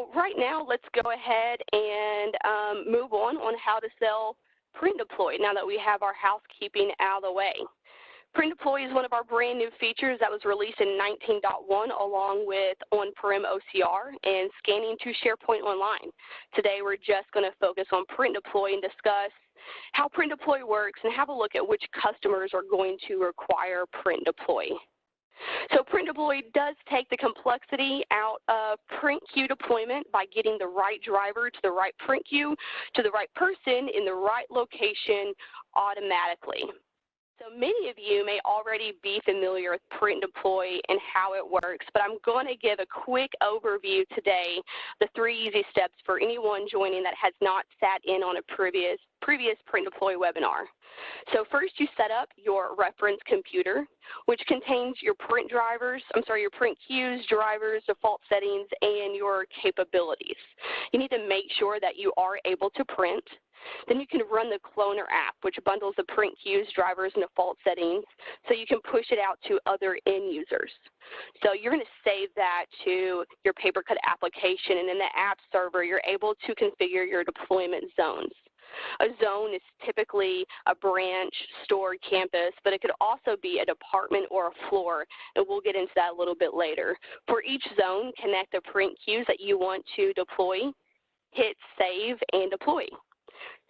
So right now, let's go ahead and move on how to sell print deploy now that we have our housekeeping out of the way. Print deploy is one of our brand new features that was released in 19.1 along with on-prem OCR and scanning to SharePoint Online. Today we're just going to focus on print deploy and discuss how print deploy works and have a look at which customers are going to require print deploy. So print deploy does take the complexity out of print queue deployment by getting the right driver to the right print queue to the right person in the right location automatically. So many of you may already be familiar with print deploy and how it works, but I'm going to give a quick overview today, the 3 easy steps for anyone joining that has not sat in on a previous print deploy webinar. So first you set up your reference computer, which contains your print queues, drivers, default settings, and your capabilities. You need to make sure that you are able to print. Then you can run the Cloner app, which bundles the print queues, drivers, and default settings, so you can push it out to other end users. So you're going to save that to your PaperCut application, and in the app server, you're able to configure your deployment zones. A zone is typically a branch, store, campus, but it could also be a department or a floor, and we'll get into that a little bit later. For each zone, connect the print queues that you want to deploy, hit save, and deploy.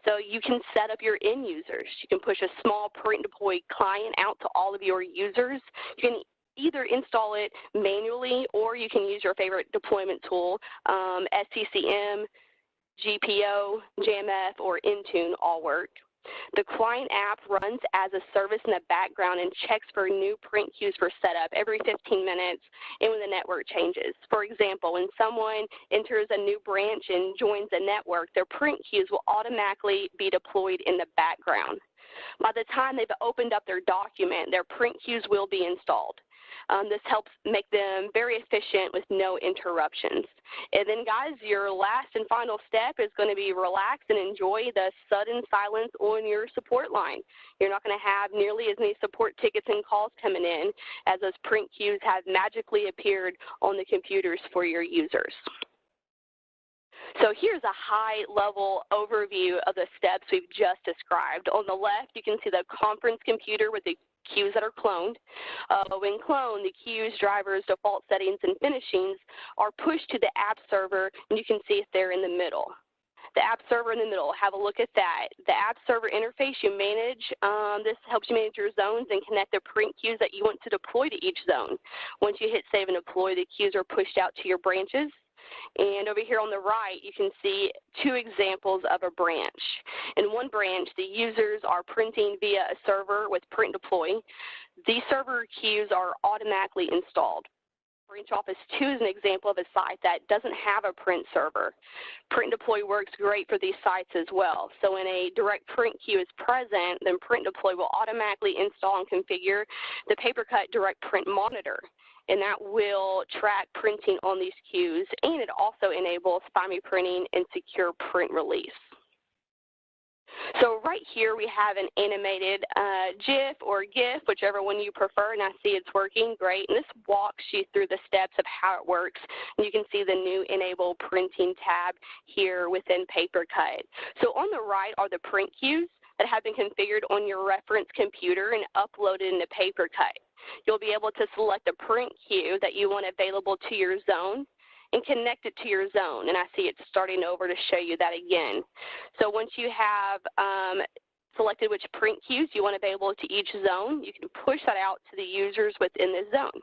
So you can set up your end users. You can push a small print deploy client out to all of your users. You can either install it manually or you can use your favorite deployment tool, SCCM, GPO, JMF, or Intune all work. The client app runs as a service in the background and checks for new print queues for setup every 15 minutes and when the network changes. For example, when someone enters a new branch and joins a network, their print queues will automatically be deployed in the background. By the time they've opened up their document, their print queues will be installed. This helps make them very efficient with no interruptions. And then, guys, your last and final step is going to be relax and enjoy the sudden silence on your support line. You're not going to have nearly as many support tickets and calls coming in as those print queues have magically appeared on the computers for your users. So here's a high-level overview of the steps we've just described. On the left, you can see the conference computer with the queues that are cloned. When cloned, the queues, drivers, default settings, and finishings are pushed to the app server, and you can see if they're in the middle. The app server in the middle, have a look at that. The app server interface you manage, this helps you manage your zones and connect the print queues that you want to deploy to each zone. Once you hit save and deploy, the queues are pushed out to your branches. And over here on the right, you can see 2 examples of a branch. In one branch, the users are printing via a server with print deploy. These server queues are automatically installed. Branch Office 2 is an example of a site that doesn't have a print server. Print deploy works great for these sites as well. So when a direct print queue is present, then print deploy will automatically install and configure the PaperCut direct print monitor. And that will track printing on these queues, and it also enables SPIME printing and secure print release. So right here we have an animated GIF or GIF, whichever one you prefer, and I see it's working great. And this walks you through the steps of how it works. And you can see the new Enable Printing tab here within PaperCut. So on the right are the print queues that have been configured on your reference computer and uploaded into PaperCut. You'll be able to select the print queue that you want available to your zone and connect it to your zone. And I see it's starting over to show you that again. So once you have selected which print queues you want available to each zone, you can push that out to the users within the zone.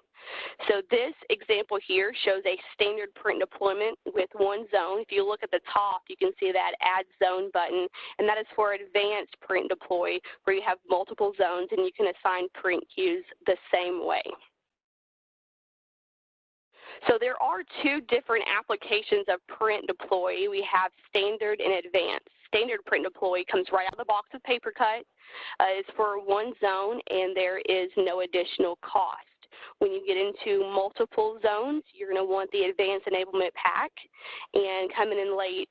So this example here shows a standard print deployment with one zone. If you look at the top, you can see that Add Zone button, and that is for advanced print deploy where you have multiple zones and you can assign print queues the same way. So there are 2 different applications of print deploy. We have standard and advanced. Standard print deploy comes right out of the box of PaperCut. It's for one zone, and there is no additional cost. When you get into multiple zones, you're going to want the Advanced Enablement Pack, and coming in late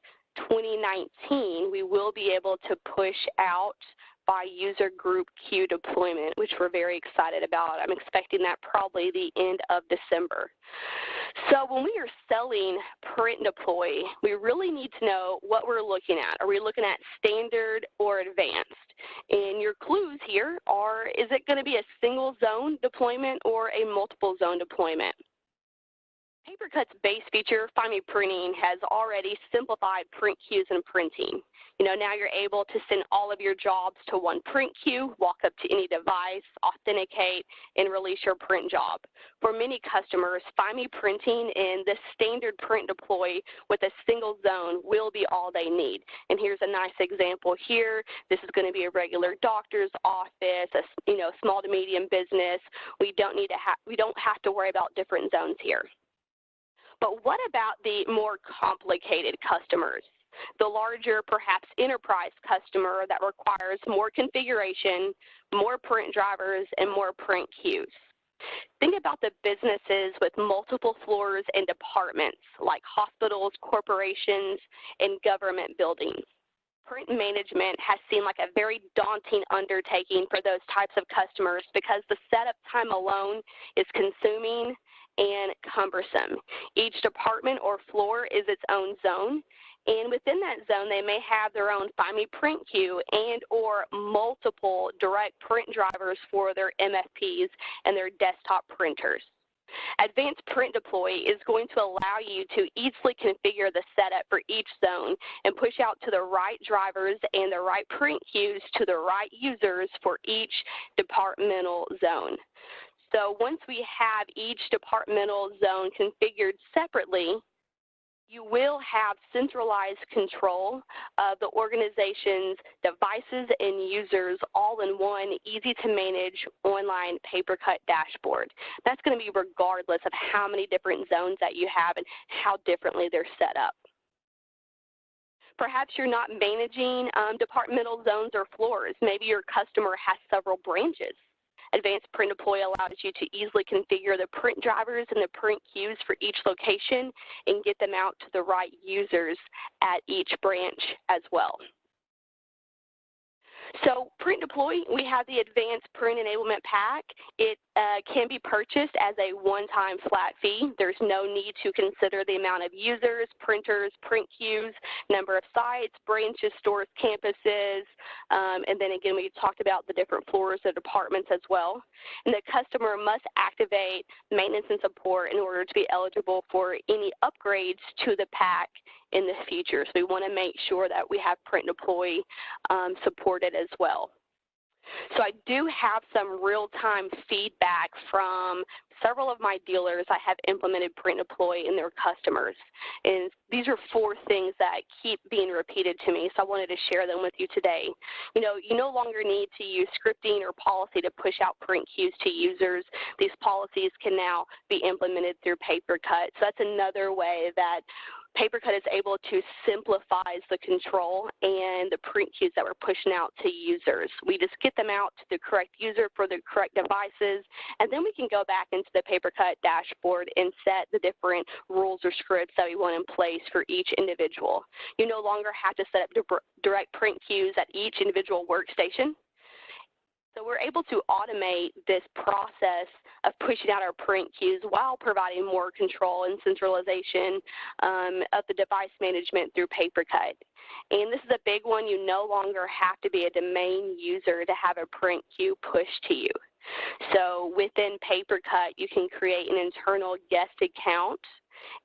2019, we will be able to push out by user group queue deployment, which we're very excited about. I'm expecting that probably the end of December. So when we are selling print and deploy, we really need to know what we're looking at. Are we looking at standard or advanced? And your clues here are, is it going to be a single zone deployment or a multiple zone deployment? PaperCut's base feature, Find Me Printing, has already simplified print queues and printing. Now you're able to send all of your jobs to one print queue, walk up to any device, authenticate, and release your print job. For many customers, Find Me Printing and the standard print deploy with a single zone will be all they need. And here's a nice example here. This is going to be a regular doctor's office, a small to medium business. We don't have to worry about different zones here. But what about the more complicated customers? The larger, perhaps enterprise customer that requires more configuration, more print drivers, and more print queues. Think about the businesses with multiple floors and departments like hospitals, corporations, and government buildings. Print management has seemed like a very daunting undertaking for those types of customers because the setup time alone is consuming and cumbersome. Each department or floor is its own zone, and within that zone they may have their own Find Me Print queue and or multiple direct print drivers for their MFPs and their desktop printers. Advanced Print Deploy is going to allow you to easily configure the setup for each zone and push out to the right drivers and the right print queues to the right users for each departmental zone. So once we have each departmental zone configured separately, you will have centralized control of the organization's devices and users all in one easy-to-manage online PaperCut dashboard. That's going to be regardless of how many different zones that you have and how differently they're set up. Perhaps you're not managing departmental zones or floors. Maybe your customer has several branches. Advanced Print Deploy allows you to easily configure the print drivers and the print queues for each location and get them out to the right users at each branch as well. So Print Deploy, we have the Advanced Print Enablement Pack. It can be purchased as a one-time flat fee. There's no need to consider the amount of users, printers, print queues, number of sites, branches, stores, campuses, and then again we talked about the different floors of departments as well. And the customer must activate maintenance and support in order to be eligible for any upgrades to the pack in the future. So we want to make sure that we have Print Deploy supported as well. So I do have some real-time feedback from several of my dealers that have implemented Print Deploy in their customers. And these are 4 things that keep being repeated to me, so I wanted to share them with you today. You no longer need to use scripting or policy to push out print queues to users. These policies can now be implemented through PaperCut. So that's another way that PaperCut is able to simplify the control and the print queues that we're pushing out to users. We just get them out to the correct user for the correct devices, and then we can go back into the PaperCut dashboard and set the different rules or scripts that we want in place for each individual. You no longer have to set up direct print queues at each individual workstation. So we're able to automate this process of pushing out our print queues while providing more control and centralization of the device management through PaperCut. And this is a big one. You no longer have to be a domain user to have a print queue pushed to you. So within PaperCut, you can create an internal guest account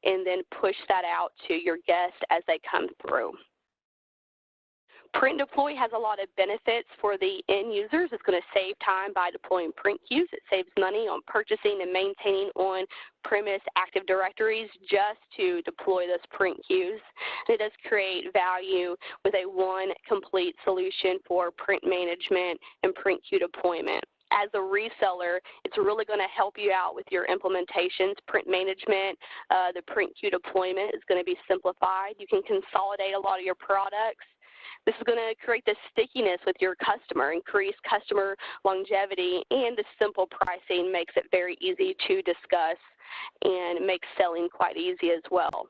and then push that out to your guests as they come through. Print Deploy has a lot of benefits for the end users. It's going to save time by deploying print queues. It saves money on purchasing and maintaining on-premise Active Directories just to deploy those print queues. And it does create value with a one complete solution for print management and print queue deployment. As a reseller, it's really going to help you out with your implementations. Print management, the print queue deployment is going to be simplified. You can consolidate a lot of your products. This is going to create the stickiness with your customer, increase customer longevity, and the simple pricing makes it very easy to discuss and makes selling quite easy as well.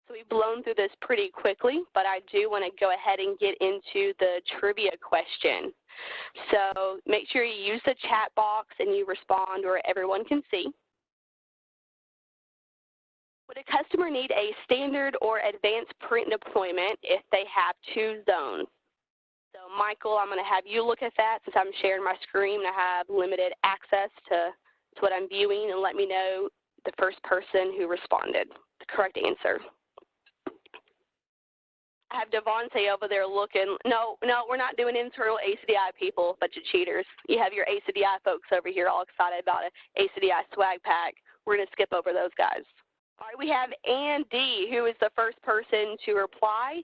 So we've blown through this pretty quickly, but I do want to go ahead and get into the trivia question. So make sure you use the chat box and you respond where everyone can see. Would a customer need a standard or advanced print deployment if they have two zones? So Michael, I'm going to have you look at that since I'm sharing my screen. I have limited access to what I'm viewing, and let me know the first person who responded, the correct answer. I have Devontae over there looking. No, we're not doing internal ACDI people, bunch of cheaters. You have your ACDI folks over here all excited about an ACDI swag pack. We're going to skip over those guys. All right, we have Andy, who is the first person to reply.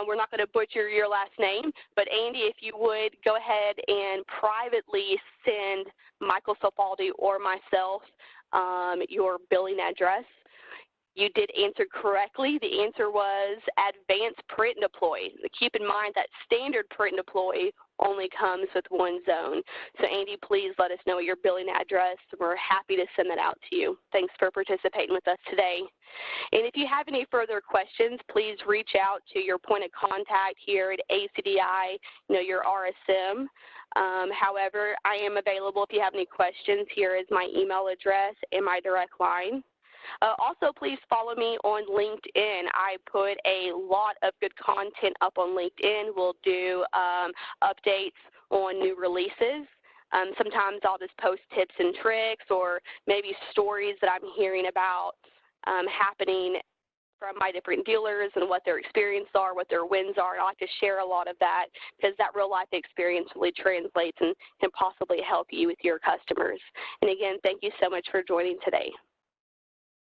We're not going to butcher your last name, but Andy, if you would go ahead and privately send Michael Sofaldi or myself your billing address. You did answer correctly. The answer was advanced print and deploy. Keep in mind that standard print and deploy only comes with one zone. So Andy, please let us know your billing address. We're happy to send that out to you. Thanks for participating with us today. And if you have any further questions, please reach out to your point of contact here at ACDI, your RSM. However, I am available if you have any questions. Here is my email address and my direct line. Also, please follow me on LinkedIn. I put a lot of good content up on LinkedIn. We'll do updates on new releases. Sometimes I'll just post tips and tricks or maybe stories that I'm hearing about happening from my different dealers and what their experiences are, what their wins are. And I like to share a lot of that because that real life experience really translates and can possibly help you with your customers. And again, thank you so much for joining today.